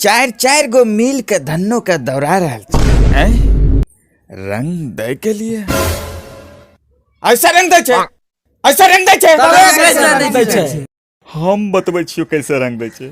चार चार गो मिल के धन्नो के दौड़ा रहा है रंग दे के लिए ऐसा रंग दे छे ऐसा रंग दे छे हम बतबै छियो कैसे रंग दे छे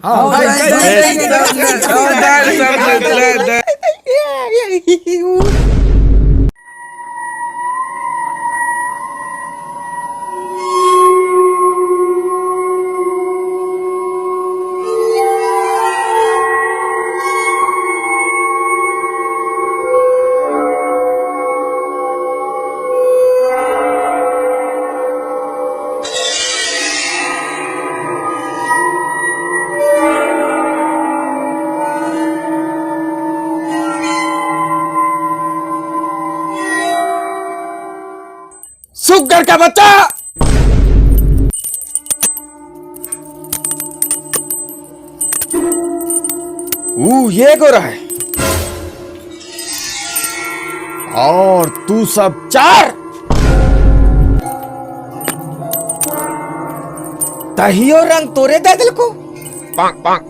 सुगर का बच्चा ये गोरा है और तू सब चार तहियो रंग तोरे दे दिल को पाक पाक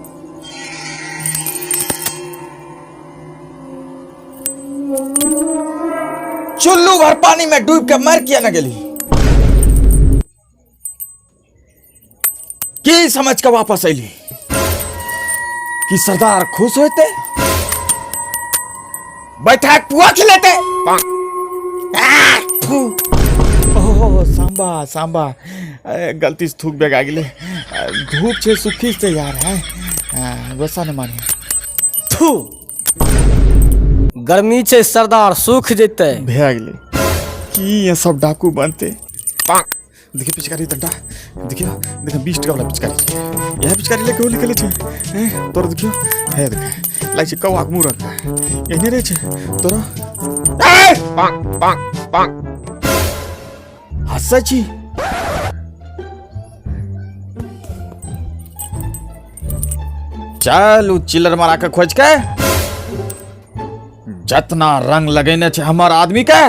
चुल्लू भर पानी में डूब के मर किया न गली की समझ के वापस अली कि सरदार खुश होते बैठा पुआ खिलाते ओह सांबा सांबा गलती से थूक बेगा गिले धूप छे सुखी से यार है वैसा न माने थू गर्मी छे सरदार सूख जेते भे गिले की ये सब डाकू बनते देखिए पिचकारी डंडा देखियो 20 टका वाला पिचकारी यह पिचकारी लेके होली खेले छे तोर देखियो है देख लाइक कौआ के मुरत एने रे छे तोर पाक पाक पाक हसची चल चिल्लर मारा के खोज के जतना रंग लगेने छे हमार आदमी के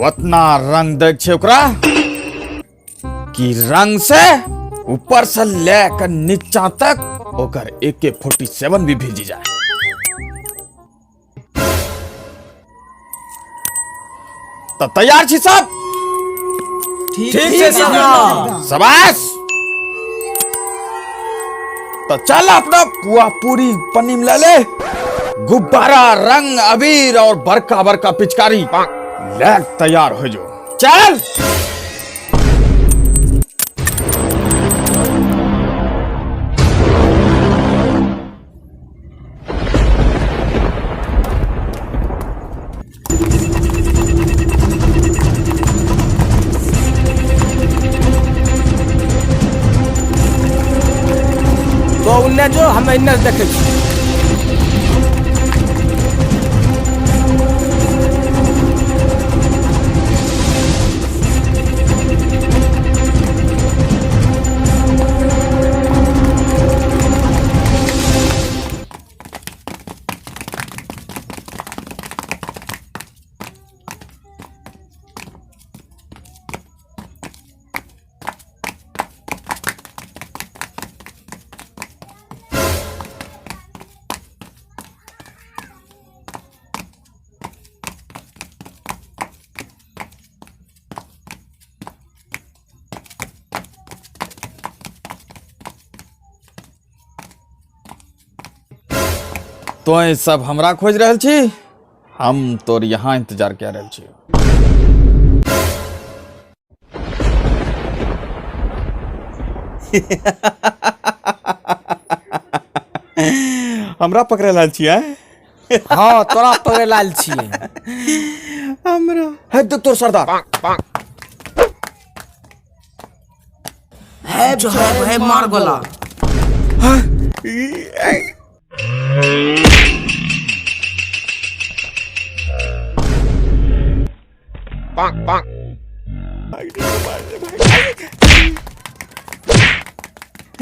उतना रंग देख छे ओकरा कि रंग से ऊपर से लेकर नीचा तक ओकर AK-47 भी भेजी जाए तो तैयार छी सब ठीक है सरदार शाबाश तो चल अपना पुआ पूरी पन्नी में ले ले गुब्बारा रंग अबीर और बरका बरका पिचकारी ले तैयार हो जो चल तो उन्ने जो हम इन्ने देखे छी तो सब हमरा खोज रहल छी हम तोर यहाँ इंतजार कर रहल छी हमरा पकड़े लाल छी हां तोरा पकड़े लाल छी हमरा है देख तोर सरदार है जो है मार गोला पाक पाक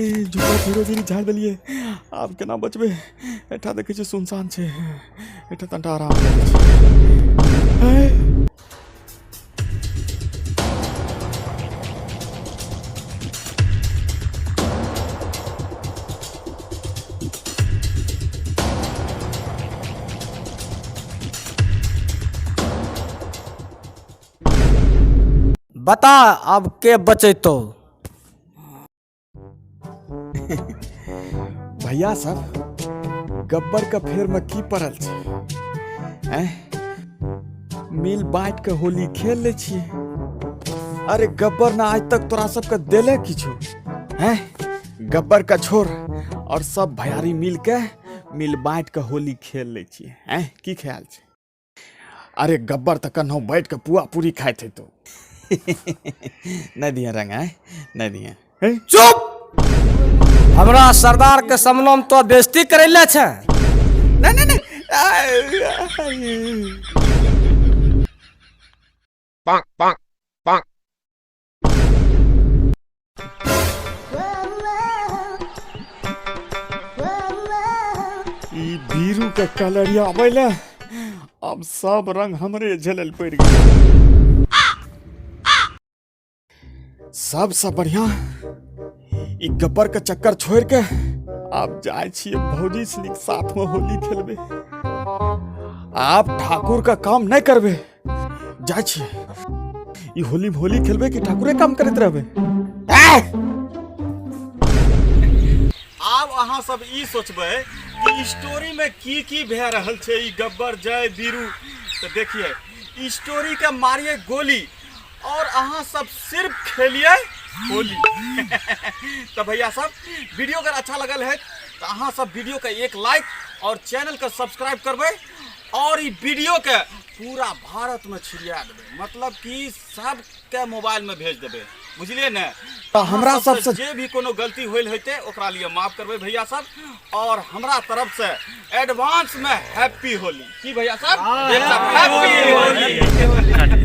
झूठा धीरे धीरे झाड़ दिलिए आप केना बचबे एठा देखे छे सुनसान छे एठा तंटा आराम है बता अब के बचैतो। भैया सब गब्बर का फेर में की पड़ल छै, मिल बांट के होली खेल ले छिए। अरे गब्बर ना आज तक तोरा सबके देले किछो हैं? गब्बर का छोड़ और सब भैयारी मिल के मिल बांट के होली खेल ले छिए हैं? की ख्याल छै? अरे गब्बर तक कन्हो बैठ के पुआ पूरी खाए थे तो नहीं दिया रंग है, नहीं दिया। चुप! हमरा सरदार के सामने में तो बेइज्जती करैले छै। नहीं नहीं Bonk, bonk, bonk. ई बीरू के कलरिया आवेला, अब सब रंग हमरे झलल पड़ गए। सबसे बढ़िया ई गब्बर के चक्कर छोड़ के आप जाए छिए भौजी सनिक साथ में होली खेलबे। आप ठाकुर का काम नहीं करबे, जाए छिए ई होली में होली खेलबे कि ठाकुरे काम करते रहबे। आब अहाँ सब ई सोचबे कि स्टोरी में की भे रहल छै, ई गब्बर जय बीरू तो देखिए ई स्टोरी के मारिए गोली और अहाँ सब सिर्फ खेलिए होली। तो भैया सब वीडियो अगर अच्छा लगल है तो अहाँ सब वीडियो के एक लाइक और चैनल के सब्सक्राइब करबे और ई वीडियो के पूरा भारत में छिड़िया देबे, मतलब कि सबके मोबाइल में भेज देबे, बुझलिए ने? तो हमरा सबसे जे भी कोनो गलती होइल होते ओकरा लिए माफ करबे भैया सब, और हमरा तरफ से एडवांस में हैप्पी होली। की भैया सब? हैप्पी होली।